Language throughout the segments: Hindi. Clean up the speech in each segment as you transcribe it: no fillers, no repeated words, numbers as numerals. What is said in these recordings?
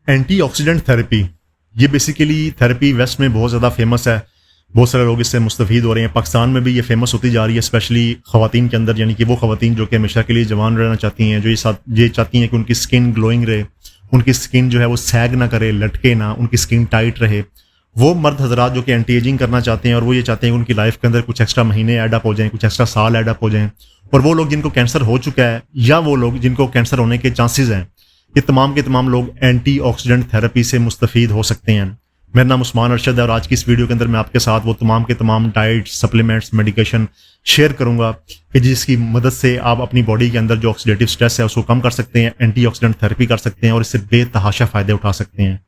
एंटीऑक्सीडेंट थेरेपी, ये बेसिकली थेरेपी वेस्ट में बहुत ज़्यादा फेमस है। बहुत सारे लोग इससे मुस्तफ़ीद हो रहे हैं। पाकिस्तान में भी ये फेमस होती जा रही है, स्पेशली ख़वातीन के अंदर, यानी कि वो ख़वातीन जो कि हमेशा के लिए जवान रहना चाहती हैं, जो ये चाहती हैं कि उनकी स्किन ग्लोइंग रहे, उनकी स्किन जो है वो सैग ना करे, लटके ना, उनकी स्किन टाइट रहे। वो मर्द हजरात जो कि एंटी एजिंग करना चाहते हैं और वो ये चाहते हैं कि उनकी लाइफ के अंदर कुछ एक्स्ट्रा महीने ऐड अप हो जाएं, कुछ एक्स्ट्रा साल ऐड अप हो जाएं। और वो लोग जिनको कैंसर हो चुका है या वो लोग जिनको कैंसर होने के चांसेस हैं, ये तमाम के तमाम लोग एंटीऑक्सीडेंट थेरेपी से मुस्तफ़ीद हो सकते हैं। मेरा नाम उस्मान अरशद है और आज की इस वीडियो के अंदर मैं आपके साथ वो तमाम के तमाम डाइट, सप्लीमेंट्स, मेडिकेशन शेयर करूंगा कि जिसकी मदद से आप अपनी बॉडी के अंदर जो ऑक्सीडेटिव स्ट्रेस है उसको कम कर सकते हैं, एंटीऑक्सीडेंट थेरेपी कर सकते हैं और इससे बेतहाशा फ़ायदे उठा सकते हैं।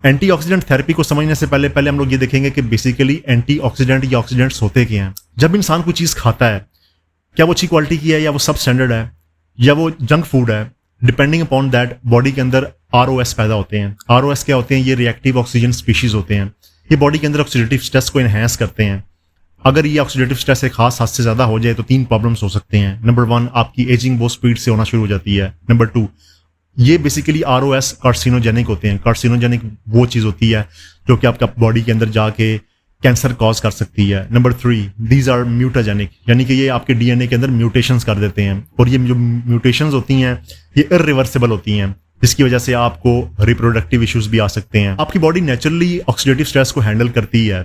एंटीऑक्सीडेंट थेरेपी को समझने से पहले हम लोग ये देखेंगे कि बेसिकली एंटीऑक्सीडेंट या ऑक्सीडेंट्स होते क्या हैं। जब इंसान कोई चीज़ खाता है, क्या वो अच्छी क्वालिटी की है या वो सब स्टैंडर्ड है या वो जंक फूड है, डिपेंडिंग अपॉन दैट बॉडी के अंदर ROS पैदा होते हैं। ROS क्या होते हैं? ये रिएक्टिव ऑक्सीजन स्पीशीज होते हैं। ये बॉडी के अंदर ऑक्सीडेटिव स्ट्रेस को इन्हेंस करते हैं। अगर ये ऑक्सीडेटिव स्ट्रेस एक खास हद से ज़्यादा हो जाए तो 3 प्रॉब्लम्स हो सकते हैं। नंबर 1, आपकी एजिंग बहुत स्पीड से होना शुरू हो जाती है। नंबर 2, ये बेसिकली ROS कार्सिनोजेनिक होते हैं। कार्सिनोजेनिक वो चीज़ होती है जो कि आपका बॉडी के अंदर जाके कैंसर कॉज कर सकती है। नंबर 3, दीज आर म्यूटाजेनिक, यानी कि ये आपके DNA के अंदर म्यूटेशंस कर देते हैं और ये जो म्यूटेशंस होती हैं ये इरिवर्सिबल होती हैं, जिसकी वजह से आपको रिप्रोडक्टिव इश्यूज भी आ सकते हैं। आपकी बॉडी नेचुरली ऑक्सीडेटिव स्ट्रेस को हैंडल करती है,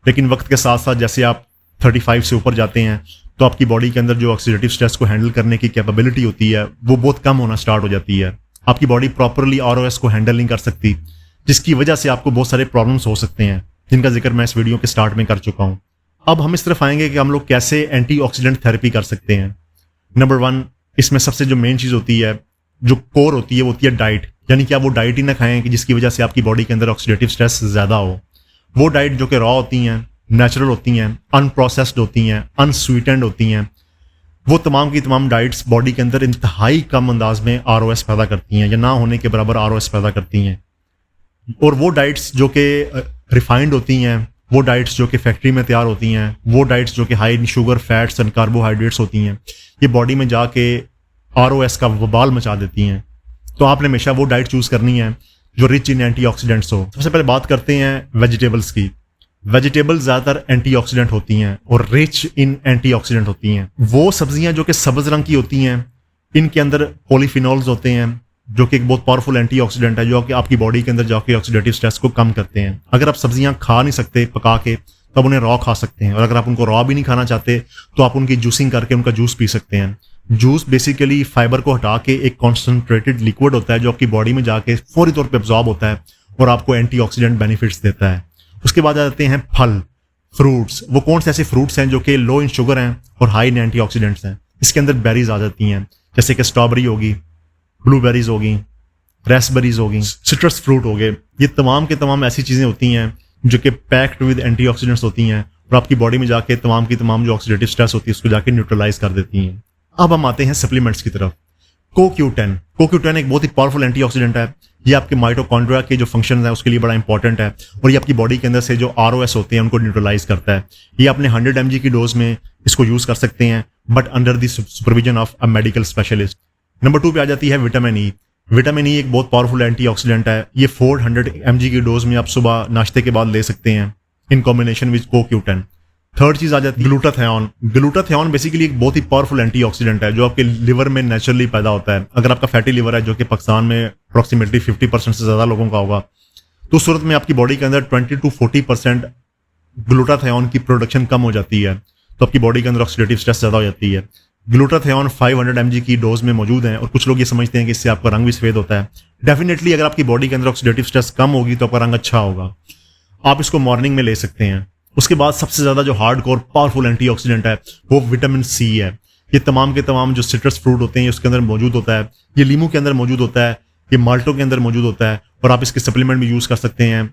लेकिन वक्त के साथ साथ जैसे आप 35 से ऊपर जाते हैं तो आपकी बॉडी के अंदर जो ऑक्सीडेटिव स्ट्रेस को हैंडल करने की कैपेबिलिटी होती है वो बहुत कम होना स्टार्ट हो जाती है। आपकी बॉडी प्रॉपरली ROS को हैंडल नहीं कर सकती, जिसकी वजह से आपको बहुत सारे प्रॉब्लम्स हो सकते हैं, जिनका जिक्र मैं इस वीडियो के स्टार्ट में कर चुका हूं। अब हम इस तरफ आएंगे कि हम लोग कैसे एंटीऑक्सीडेंट थेरेपी कर सकते हैं। नंबर 1, इसमें सबसे जो मेन चीज़ होती है, जो कोर होती है, वो होती है डाइट। यानी कि आप वो डाइट ही ना खाएं कि जिसकी वजह से आपकी बॉडी के अंदर ऑक्सीडेटिव स्ट्रेस ज़्यादा हो। वो डाइट जो कि रॉ होती हैं, नेचुरल होती हैं, अनप्रोसेस्ड होती हैं, अनस्वीटेंड होती हैं, वो तमाम की तमाम डाइट्स बॉडी के अंदर इंतहाई कम अंदाज में ROS पैदा करती हैं या ना होने के बराबर ROS पैदा करती हैं। और वो डाइट्स जो कि रिफाइंड होती हैं, वो डाइट्स जो कि फैक्ट्री में तैयार होती हैं, वो डाइट्स जो कि high in sugar, fats and carbohydrates होती हैं, ये बॉडी में जाके ROS का वबाल मचा देती हैं। तो आपने हमेशा वो डाइट चूज़ करनी है जो रिच इन एंटीऑक्सीडेंट्स हो। सबसे पहले बात करते हैं वेजिटेबल्स की। वेजिटेबल्स ज़्यादातर एंटीऑक्सीडेंट होती हैं और रिच इन एंटीऑक्सीडेंट होती हैं। वो सब्जियां जो कि सब्ज रंग की होती हैं, इनके अंदर पॉलीफिनॉल्स होते हैं जो कि एक बहुत पावरफुल एंटीऑक्सीडेंट है, जो कि आपकी बॉडी के अंदर जाके ऑक्सीडेटिव स्ट्रेस को कम करते हैं। अगर आप सब्जियां खा नहीं सकते पका के, तब उन्हें रॉ खा सकते हैं, और अगर आप उनको रॉ भी नहीं खाना चाहते तो आप उनकी जूसिंग करके उनका जूस पी सकते हैं। जूस बेसिकली फाइबर को हटा के एक कॉन्सेंट्रेटेड लिक्विड होता है जो आपकी बॉडी में जाके फौरी तौर पर एब्जॉर्ब होता है और आपको एंटीऑक्सीडेंट बेनिफिट्स देता है। उसके बाद आ जाते हैं फल, फ्रूट्स। वो कौन से ऐसे फ्रूट्स हैं जो कि लो इन शुगर हैं और हाई इन एंटीऑक्सीडेंट्स हैं? इसके अंदर बेरीज आ जाती हैं, जैसे कि स्ट्रॉबेरी होगी, ब्लूबेरीज होगी, रेसबेरीज होगी, सिट्रस फ्रूट हो गए। ये तमाम के तमाम ऐसी चीज़ें होती हैं जो कि पैक्ड विद एंटीऑक्सीडेंट्स होती हैं और आपकी बॉडी में जाके तमाम की तमाम जो ऑक्सीडेटिव स्ट्रेस होती है उसको जाके न्यूट्रलाइज कर देती हैं। अब हम आते हैं सप्लीमेंट्स की तरफ। CoQ10 एक बहुत ही पावरफुल एंटीऑक्सीडेंट है। ये आपके माइटोकॉन्ड्रिया के जो फंक्शन है उसके लिए बड़ा इंपॉर्टेंट है और ये आपकी बॉडी के अंदर से जो ROS होते हैं उनको न्यूट्रलाइज करता है। ये आपने 100 mg की डोज में इसको यूज कर सकते हैं, but under the supervision of a medical specialist. Number 2 पे आ जाती है विटामिन E। विटामिन E एक बहुत पावरफुल एंटीऑक्सीडेंट है। ये 400 mg की डोज में आप सुबह नाश्ते के बाद ले सकते हैं in combination with CoQ10। Third चीज आ जाती है ग्लूटाथियोन। ग्लूटाथियोन बेसिकली एक बहुत ही पावरफुल एंटीऑक्सीडेंट है जो आपके लिवर में नेचुरली पैदा होता है। अगर आपका फैटी लिवर है, जो कि पाकिस्तान में अप्रॉक्सीमेटली 50% से ज़्यादा लोगों का होगा, तो उस सूरत में आपकी बॉडी के अंदर 20 to 40% ग्लूटाथियोन की प्रोडक्शन कम हो जाती है, तो आपकी बॉडी के अंदर ऑक्सीडेटिव स्ट्रेस ज़्यादा हो जाती है। ग्लूटाथियोन 500 mg की डोज में मौजूद है और कुछ लोग ये समझते हैं कि इससे आपका रंग भी सफेद होता है। डेफिनेटली अगर आपकी बॉडी के अंदर ऑक्सीडेटिव स्ट्रेस कम होगी तो आपका रंग अच्छा होगा। आप इसको मॉर्निंग में ले सकते हैं। उसके बाद सबसे ज़्यादा जो हार्डकोर पावरफुल एंटीऑक्सीडेंट है वो विटामिन C है। ये तमाम के तमाम जो सिट्रस फ्रूट होते हैं उसके अंदर मौजूद होता है, ये लीमू के अंदर मौजूद होता है, ये माल्टो के अंदर मौजूद होता है और आप इसके सप्लीमेंट भी यूज़ कर सकते हैं।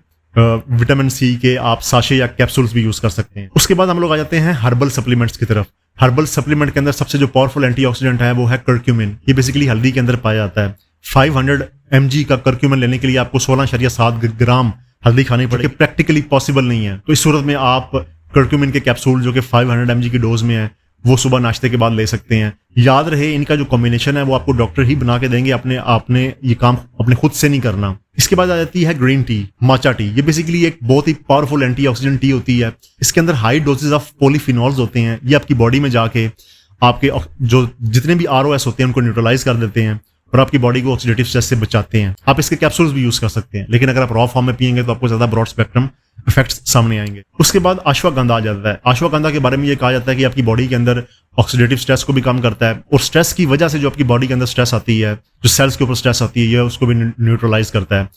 विटामिन C के आप साशे या कैप्सूल्स भी यूज़ कर सकते हैं। उसके बाद हम लोग आ जाते हैं हर्बल सप्लीमेंट्स की तरफ। हर्बल सप्लीमेंट के अंदर सबसे जो पावरफुल एंटीऑक्सीडेंट है वो है कर्क्यूमिन। ये बेसिकली हल्दी के अंदर पाया जाता है। 500 mg का कर्क्यूमिन लेने के लिए आपको 16.7 ग्राम हल्दी खानी पड़ेगी। प्रैक्टिकली पॉसिबल नहीं है, तो इस सूरत में आप कर्क्यूमिन के कैप्सूल जो कि 500 mg की डोज में है वो सुबह नाश्ते के बाद ले सकते हैं। याद रहे इनका जो कॉम्बिनेशन है वो आपको डॉक्टर ही बना के देंगे, आपने ये काम अपने खुद से नहीं करना। इसके बाद आ जाती है ग्रीन टी, माचा टी। ये बेसिकली एक बहुत ही पावरफुल एंटीऑक्सीडेंट टी होती है। इसके अंदर हाई डोजेज ऑफ पॉलीफिनॉल्स होते हैं। ये आपकी बॉडी में जाके आपके जो जितने भी ROS होते हैं उनको न्यूट्रलाइज कर देते हैं और आपकी बॉडी को ऑक्सीडेटिव स्ट्रेस से बचाते हैं। आप इसके कैप्सूल्स भी यूज कर सकते हैं, लेकिन अगर आप रॉ फॉर्म में पियेंगे तो आपको ज्यादा ब्रॉड स्पेक्ट्रम इफेक्ट्स सामने आएंगे। उसके बाद अश्वगंधा आ जाता है। अश्वगंधा के बारे में ये कहा जाता है कि आपकी बॉडी के अंदर ऑक्सीडेटिव स्ट्रेस को भी कम करता है और स्ट्रेस की वजह से जो आपकी बॉडी के अंदर स्ट्रेस आती है, जो सेल्स के ऊपर स्ट्रेस आती है, ये उसको भी न्यूट्रलाइज करता है।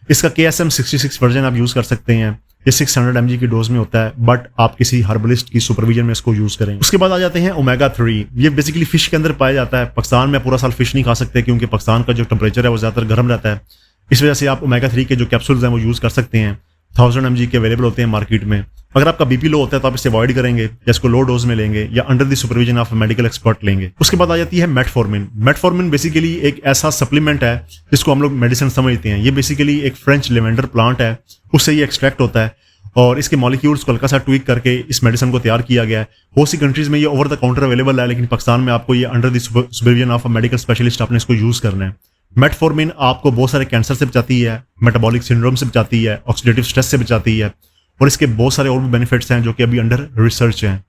इसका KSM 66 वर्जन आप यूज कर सकते हैं। ये 600 mg की डोज में होता है, बट आप किसी हर्बलिस्ट की सुपरविजन में इसको यूज करें। उसके बाद आ जाते हैं ओमेगा 3। ये बेसिकली फिश के अंदर पाया जाता है। पाकिस्तान में पूरा साल फिश नहीं खा सकते क्योंकि पाकिस्तान का जो टेम्परेचर है वो ज्यादातर गर्म रहता है। इस वजह से आप ओमेगा 3 के जो कैप्सूल्स हैं वो यूज कर सकते हैं। 1000 mg के अवेलेबल होते हैं मार्केट में। अगर आपका BP लो होता है तो आप इसे अवॉइड करेंगे या इसको लो डोज में लेंगे या under the supervision of medical expert लेंगे। उसके बाद आ जाती है मेटफॉर्मिन। मेटफॉर्मिन बेसिकली एक ऐसा सप्लीमेंट है जिसको हम लोग मेडिसिन समझते हैं। ये बेसिकली एक फ्रेंच लेवेंडर प्लांट है, उससे ये एक्सट्रैक्ट होता है और इसके मॉलिक्यूल्स को हल्का सा ट्वीक करके इस मेडिसिन को तैयार किया गया है। बहुत सी कंट्रीज में ये ओवर द काउंटर अवेलेबल है, लेकिन पाकिस्तान में आपको ये under the supervision of a medical specialist आपने इसको यूज करना है। मेटफॉर्मिन आपको बहुत सारे कैंसर से बचाती है, मेटाबॉलिक सिंड्रोम से बचाती है, ऑक्सीडेटिव स्ट्रेस से बचाती है और इसके बहुत सारे और भी बेनिफिट्स हैं जो कि अभी अंडर रिसर्च हैं।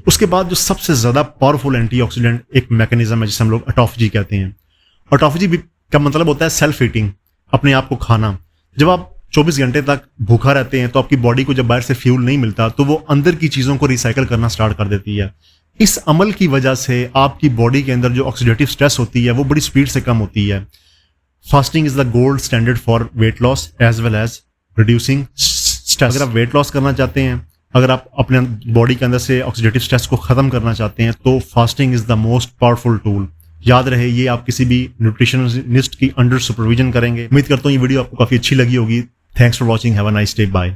उसके बाद जो सबसे ज्यादा पावरफुल एंटीऑक्सीडेंट एक मैकेनिज्म है जिसे हम लोग ऑटोफेजी कहते हैं। ऑटोफेजी का मतलब होता है सेल्फ ईटिंग, अपने आप को खाना। जब आप 24 घंटे तक भूखा रहते हैं तो आपकी बॉडी को जब बाहर से फ्यूल नहीं मिलता तो वो अंदर की चीजों को रिसाइकल करना स्टार्ट कर देती है। इस अमल की वजह से आपकी बॉडी के अंदर जो ऑक्सीडेटिव स्ट्रेस होती है वो बड़ी स्पीड से कम होती है। Fasting is the gold standard for weight loss as well as reducing stress. अगर आप वेट लॉस करना चाहते हैं, अगर आप अपने बॉडी के अंदर से ऑक्सीडेटिव स्ट्रेस को खत्म करना चाहते हैं तो fasting is the most powerful tool. याद रहे, ये आप किसी भी न्यूट्रिशनिस्ट की अंडर सुपरविजन करेंगे। उम्मीद करता हूँ ये वीडियो आपको काफी अच्छी लगी होगी। Thanks for watching, have a nice day, bye.